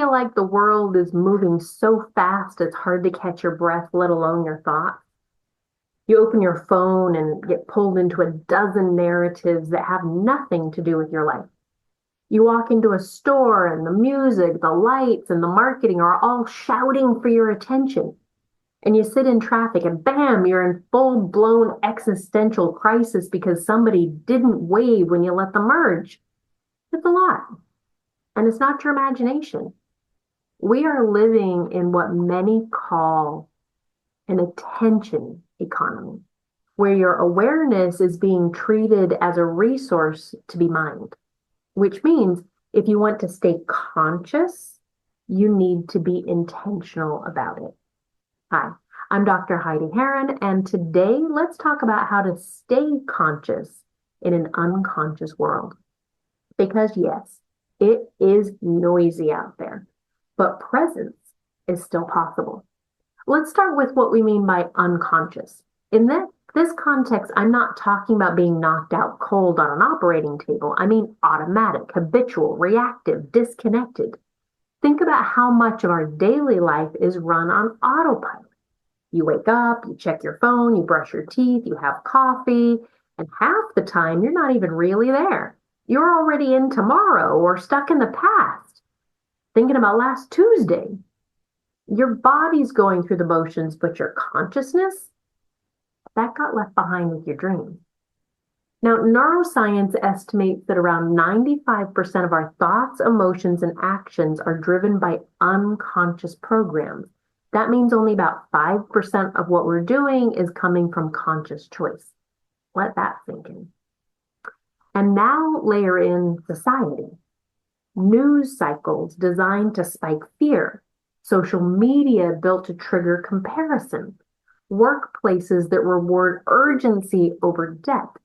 feel like the world is moving so fast it's hard to catch your breath, let alone your thoughts? You open your phone and get pulled into a dozen narratives that have nothing to do with your life. You walk into a store and the music, the lights, and the marketing are all shouting for your attention. And you sit in traffic and bam, you're in full-blown existential crisis because somebody didn't wave when you let them merge. It's a lot. And it's not your imagination. We are living in what many call an attention economy, where your awareness is being treated as a resource to be mined, which means if you want to stay conscious, you need to be intentional about it. Hi, I'm Dr. Heidi Heron, and today let's talk about how to stay conscious in an unconscious world. Because yes, it is noisy out there, but presence is still possible. Let's start with what we mean by unconscious. In this context, I'm not talking about being knocked out cold on an operating table. I mean automatic, habitual, reactive, disconnected. Think about how much of our daily life is run on autopilot. You wake up, you check your phone, you brush your teeth, you have coffee, and half the time you're not even really there. You're already in tomorrow or stuck in the past, thinking about last Tuesday. Your body's going through the motions, but your consciousness, that got left behind with your dreams. Now, neuroscience estimates that around 95% of our thoughts, emotions, and actions are driven by unconscious programs. That means only about 5% of what we're doing is coming from conscious choice. Let that sink in. And now layer in society. News cycles designed to spike fear. Social media built to trigger comparison. Workplaces that reward urgency over depth.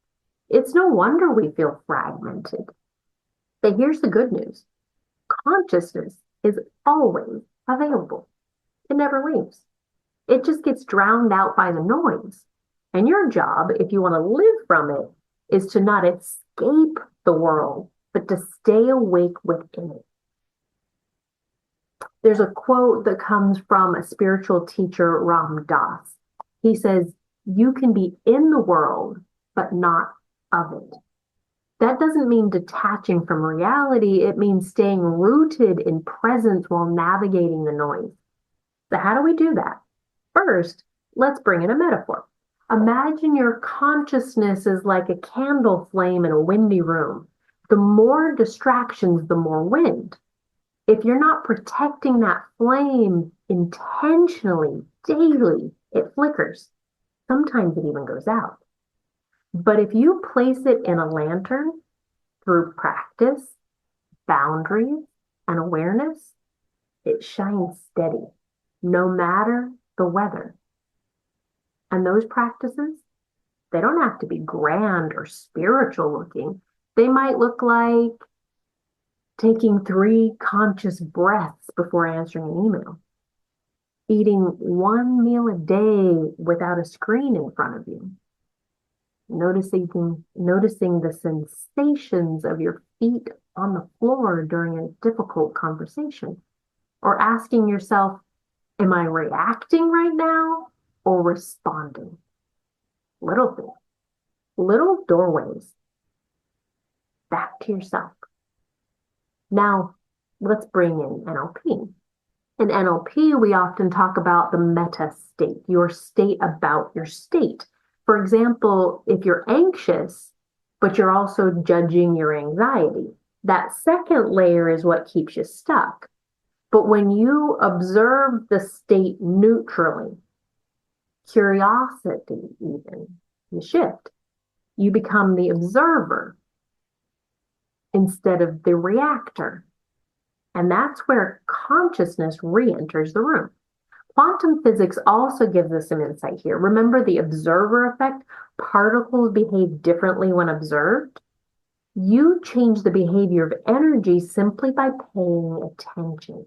It's no wonder we feel fragmented. But here's the good news. Consciousness is always available. It never leaves. It just gets drowned out by the noise. And your job, if you want to live from it, is to not escape the world, but to stay awake within it. There's a quote that comes from a spiritual teacher, Ram Dass. He says, "You can be in the world, but not of it." That doesn't mean detaching from reality. It means staying rooted in presence while navigating the noise. So how do we do that? First, let's bring in a metaphor. Imagine your consciousness is like a candle flame in a windy room. The more distractions, the more wind. If you're not protecting that flame intentionally, daily, it flickers. Sometimes it even goes out. But if you place it in a lantern through practice, boundaries, and awareness, it shines steady, no matter the weather. And those practices, they don't have to be grand or spiritual looking. They might look like taking 3 conscious breaths before answering an email, eating 1 meal a day without a screen in front of you, noticing the sensations of your feet on the floor during a difficult conversation, or asking yourself, am I reacting right now or responding? Little things, little doorways back to yourself. Now, let's bring in NLP. In NLP, we often talk about the meta state, your state about your state. For example, if you're anxious, but you're also judging your anxiety, that second layer is what keeps you stuck. But when you observe the state neutrally, curiosity even, you shift. You become the observer instead of the reactor. And that's where consciousness re-enters the room. Quantum physics also gives us some insight here. Remember the observer effect? Particles behave differently when observed. You change the behavior of energy simply by paying attention.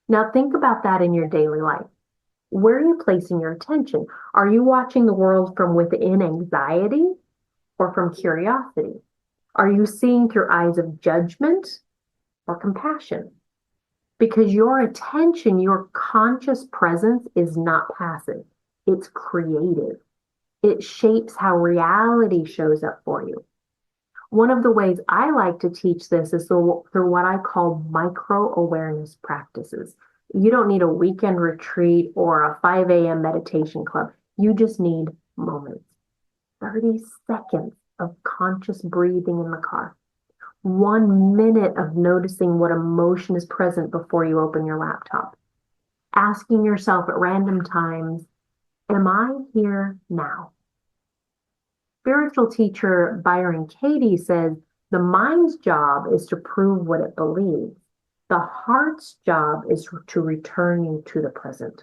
Now think about that in your daily life. Where are you placing your attention? Are you watching the world from within anxiety or from curiosity? Are you seeing through eyes of judgment or compassion? because your attention, your conscious presence is not passive. It's creative. It shapes how reality shows up for you. One of the ways I like to teach this is through what I call micro awareness practices. You don't need a weekend retreat or a 5 a.m. meditation club. You just need moments, 30 seconds of conscious breathing in the car, 1 minute of noticing what emotion is present before you open your laptop, asking yourself at random times, am I here now? Spiritual teacher Byron Katie says, the mind's job is to prove what it believes. The heart's job is to return you to the present.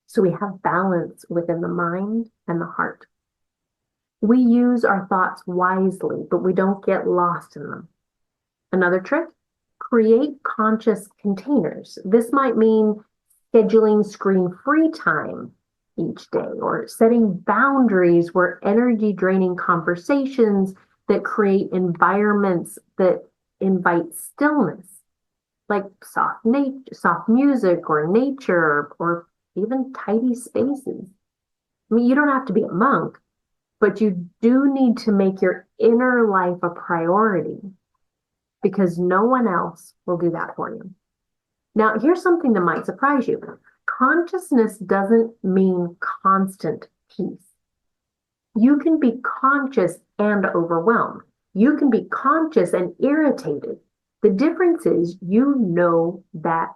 So we have balance within the mind and the heart. We use our thoughts wisely, but we don't get lost in them. Another trick, create conscious containers. This might mean scheduling screen-free time each day or setting boundaries where energy draining conversations that create environments that invite stillness, like soft music or nature or even tidy spaces. I mean, you don't have to be a monk, but you do need to make your inner life a priority because no one else will do that for you. Now, here's something that might surprise you. Consciousness doesn't mean constant peace. You can be conscious and overwhelmed. You can be conscious and irritated. The difference is you know that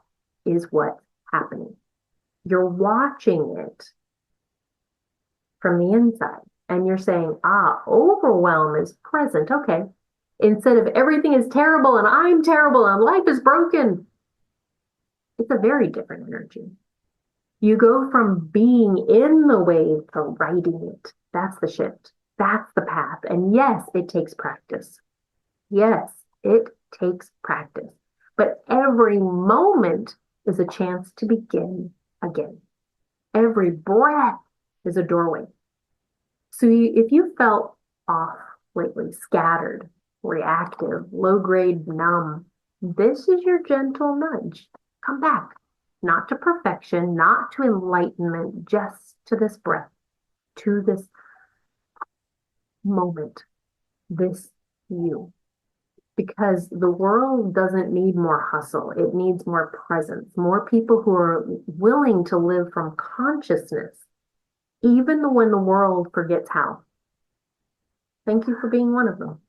is what's happening. You're watching it from the inside and you're saying, overwhelm is present. Okay. Instead of everything is terrible and I'm terrible and life is broken, it's a very different energy. You go from being in the wave to riding it. That's the shift. That's the path. And yes, it takes practice. Yes, it takes practice. But every moment is a chance to begin again. Every breath is a doorway. So if you felt off lately, scattered, reactive, low grade, numb, this is your gentle nudge. Come back. Not to perfection, not to enlightenment, just to this breath, to this moment, this you. Because the world doesn't need more hustle. It needs more presence, more people who are willing to live from consciousness, even when the world forgets how. Thank you for being one of them.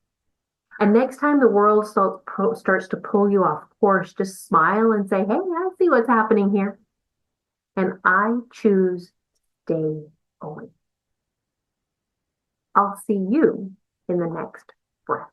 And next time the world starts to pull you off course, just smile and say, hey, I see what's happening here. And I choose to stay away. I'll see you in the next breath.